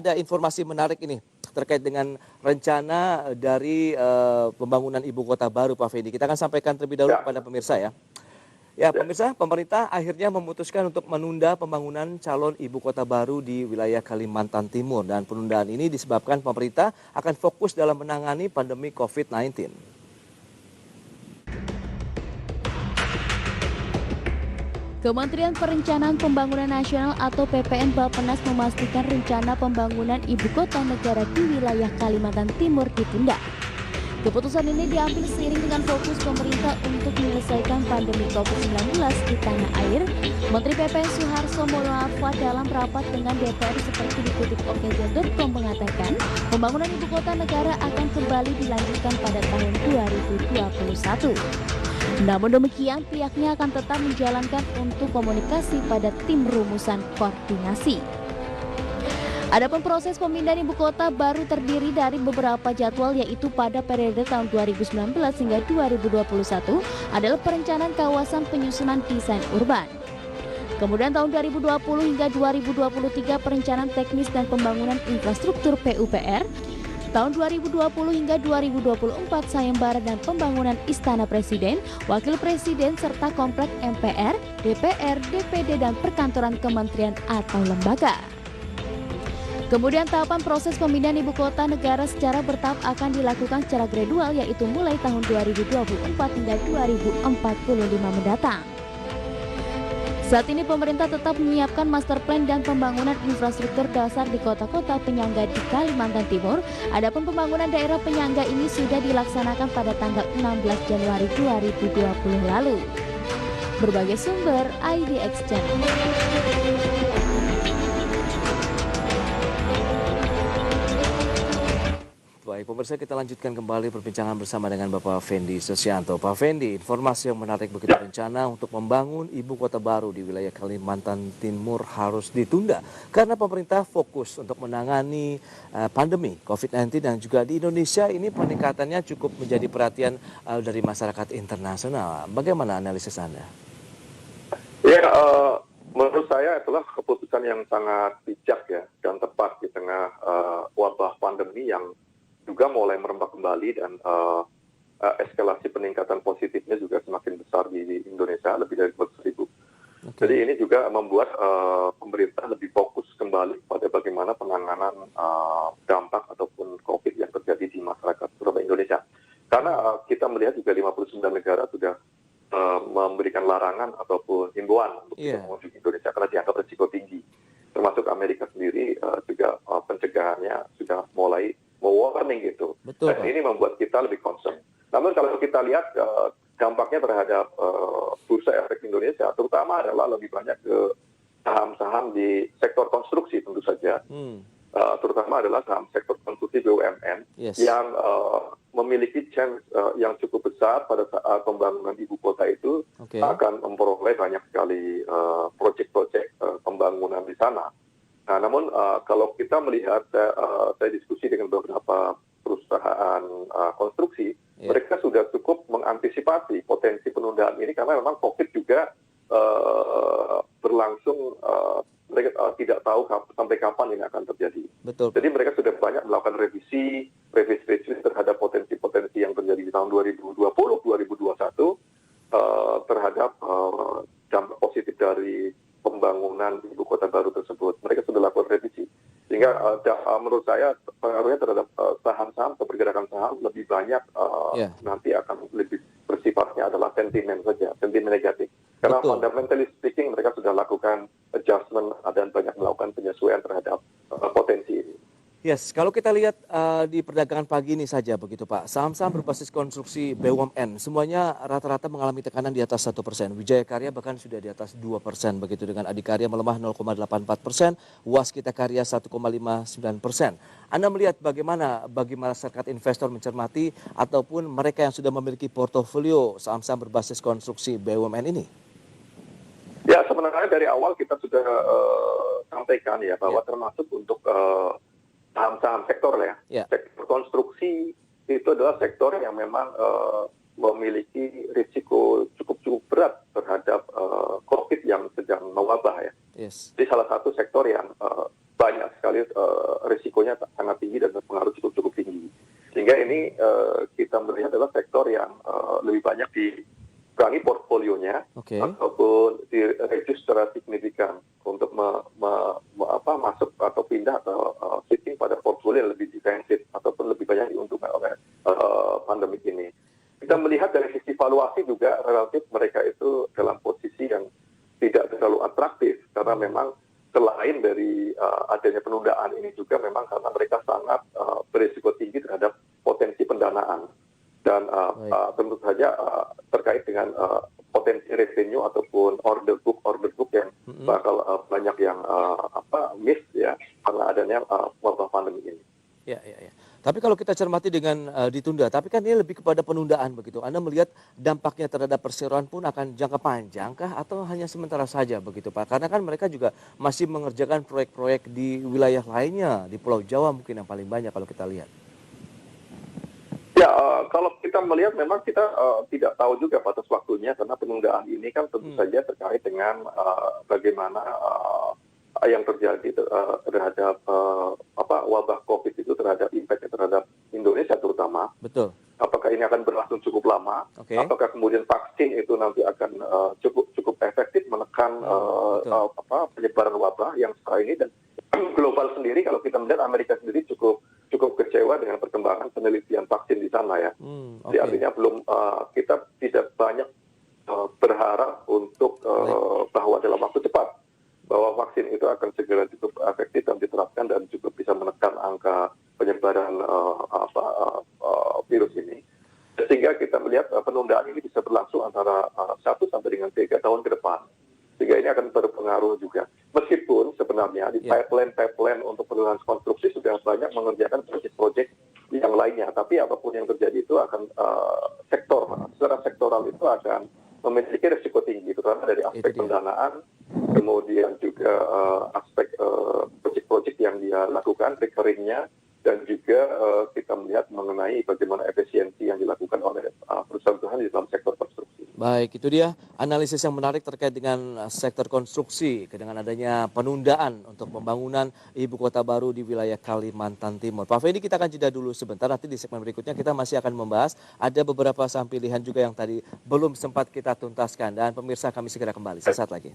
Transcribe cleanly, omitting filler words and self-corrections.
Ada informasi menarik ini terkait dengan rencana dari pembangunan ibu kota baru, Pak Fendi. Kita akan sampaikan terlebih dahulu Ya, kepada pemirsa ya. Ya, ya. pemirsa, pemerintah akhirnya memutuskan untuk menunda pembangunan calon ibu kota baru di wilayah Kalimantan Timur. Dan penundaan ini disebabkan pemerintah akan fokus dalam menangani pandemi COVID-19. Kementerian Perencanaan Pembangunan Nasional atau PPN Bappenas memastikan rencana pembangunan ibu kota negara di wilayah Kalimantan Timur ditunda. Keputusan ini diambil seiring dengan fokus pemerintah untuk menyelesaikan pandemi COVID-19 di tanah air. Menteri PPN Suharto Monoarfa dalam rapat dengan DPR seperti dikutip okj.com mengatakan, pembangunan ibu kota negara akan kembali dilanjutkan pada tahun 2021. Namun demikian, pihaknya akan tetap menjalankan untuk komunikasi pada tim rumusan koordinasi. Adapun proses pemindahan ibu kota baru terdiri dari beberapa jadwal, yaitu pada periode tahun 2019 hingga 2021 adalah perencanaan kawasan penyusunan desain urban. Kemudian tahun 2020 hingga 2023 perencanaan teknis dan pembangunan infrastruktur PUPR. Tahun 2020 hingga 2024 sayembara dan pembangunan Istana Presiden, Wakil Presiden serta komplek MPR, DPR, DPD dan perkantoran kementerian atau lembaga. Kemudian tahapan proses pemindahan ibu kota negara secara bertahap akan dilakukan secara gradual, yaitu mulai tahun 2024 hingga 2045 mendatang. Saat ini pemerintah tetap menyiapkan master plan dan pembangunan infrastruktur dasar di kota-kota penyangga di Kalimantan Timur. Adapun pembangunan daerah penyangga ini sudah dilaksanakan pada tanggal 16 Januari 2020 lalu. Berbagai sumber IDX Channel. Baik, pemirsa, kita lanjutkan kembali perbincangan bersama dengan Bapak Fendi Susianto. Pak Fendi, informasi yang menarik begitu, rencana untuk membangun ibu kota baru di wilayah Kalimantan Timur harus ditunda karena pemerintah fokus untuk menangani pandemi COVID-19 dan juga di Indonesia ini peningkatannya cukup menjadi perhatian dari masyarakat internasional. Bagaimana analisis Anda? Ya, menurut saya itulah keputusan yang sangat bijak ya dan tepat di tengah wabah pandemi yang juga mulai merembak kembali dan eskalasi peningkatan positifnya juga semakin besar di Indonesia, lebih dari 200.000. Jadi ini juga membuat pemerintah lebih fokus kembali pada bagaimana penanganan dampak ataupun COVID yang terjadi di masyarakat terutama Indonesia. Karena kita melihat juga 59 negara sudah memberikan larangan ataupun himbauan untuk tidak mengunjungi Indonesia karena dianggap risiko tinggi. Termasuk Amerika sendiri juga pencegahannya sudah mulai warning gitu. Betul, Dan ini membuat kita lebih concern. Namun kalau kita lihat dampaknya terhadap bursa efek Indonesia, terutama adalah lebih banyak ke saham-saham di sektor konstruksi tentu saja. Terutama adalah saham sektor konstruksi BUMN yang memiliki chance yang cukup besar pada saat pembangunan ibu kota itu akan memperoleh banyak sekali proyek-proyek pembangunan di sana. Nah, namun kalau kita melihat, saya diskusi dengan beberapa perusahaan konstruksi, mereka sudah cukup mengantisipasi potensi penundaan ini karena memang COVID juga berlangsung, mereka tidak tahu sampai kapan ini akan terjadi. Betul. Jadi mereka sudah banyak melakukan revisi terhadap potensi-potensi yang terjadi di tahun 2020, 2021 terhadap dampak positif dari pembangunan ibu kota baru tersebut. Mereka sudah lakukan revisi. Sehingga menurut saya pengaruhnya terhadap saham-saham atau pergerakan saham lebih banyak nanti akan lebih bersifatnya adalah sentimen saja, sentimen negatif. Karena fundamentally speaking mereka sudah lakukan adjustment dan banyak melakukan penyesuaian terhadap potensi ini. Yes, kalau kita lihat di perdagangan pagi ini saja begitu Pak, saham-saham berbasis konstruksi BUMN semuanya rata-rata mengalami tekanan di atas 1%. Wijaya Karya bahkan sudah di atas 2% begitu, dengan Adikarya melemah 0,84%, Waskita Karya 1,59%. Anda melihat bagaimana bagi masyarakat investor mencermati ataupun mereka yang sudah memiliki portofolio saham-saham berbasis konstruksi BUMN ini? Ya, sebenarnya dari awal kita sudah sampaikan ya bahwa termasuk untuk saham-saham sektor ya. Sektor konstruksi itu adalah sektor yang memang memiliki risiko cukup berat terhadap COVID yang sedang mewabah ya. Jadi salah satu sektor yang banyak sekali risikonya sangat tinggi dan berpengaruh cukup tinggi. Sehingga ini kita melihat adalah sektor yang lebih banyak dikurangi portfolionya ataupun direduce secara signifikan untuk masuk atau pindah atau shifting pada portfolio yang lebih defensif ataupun lebih banyak diuntungkan oleh pandemi ini. Kita melihat dari sisi valuasi juga relatif mereka itu dalam posisi yang tidak terlalu atraktif karena memang selain dari adanya penundaan ini juga memang karena mereka sangat berisiko tinggi terhadap potensi pendanaan dan tentu saja terkait dengan potensi revenue ataupun order book yang bakal banyak yang miss ya karena adanya wabah pandemi ini. Ya. Tapi kalau kita cermati dengan ditunda, tapi kan ini lebih kepada penundaan begitu. Anda melihat dampaknya terhadap perseroan pun akan jangka panjang kah atau hanya sementara saja begitu Pak? Karena kan mereka juga masih mengerjakan proyek-proyek di wilayah lainnya, di Pulau Jawa mungkin yang paling banyak kalau kita lihat. Ya, kalau kita melihat memang kita tidak tahu juga batas waktunya karena penundaan ini kan tentu saja terkait dengan bagaimana yang terjadi terhadap wabah COVID itu terhadap impact terhadap Indonesia terutama. Betul. Apakah ini akan berlangsung cukup lama? Apakah kemudian vaksin itu nanti akan cukup efektif menekan penyebaran wabah yang sekarang ini dan global sendiri kalau kita melihat Amerika sendiri cukup kecewa dengan perkembangan penelitian vaksin di sana ya. Jadi artinya belum kita tidak banyak berharap untuk bahwa dalam waktu cepat bahwa vaksin itu akan segera cukup efektif dan diterapkan dan cukup bisa menekan angka penyebaran virus ini. Sehingga kita melihat penundaan ini bisa berlangsung antara 1 sampai dengan 3 tahun ke depan. Sehingga ini akan berpengaruh juga. Meskipun sebenarnya di pipeline untuk penundaan konstruksi sudah banyak mengerjakan proyek-proyek yang lainnya. Tapi apapun yang terjadi itu akan secara sektoral itu akan memiliki risiko tinggi, terutama dari aspek pendanaan, kemudian juga aspek proyek-proyek yang dia lakukan, recurring-nya, dan juga kita melihat mengenai bagaimana efisiensi yang dilakukan oleh perusahaan-perusahaan di dalam sektor konstruksi. Baik, itu dia analisis yang menarik terkait dengan sektor konstruksi dengan adanya penundaan untuk pembangunan ibu kota baru di wilayah Kalimantan Timur. Pak Fendi, kita akan jeda dulu sebentar, nanti di segmen berikutnya kita masih akan membahas ada beberapa saham pilihan juga yang tadi belum sempat kita tuntaskan dan pemirsa kami segera kembali sesaat lagi.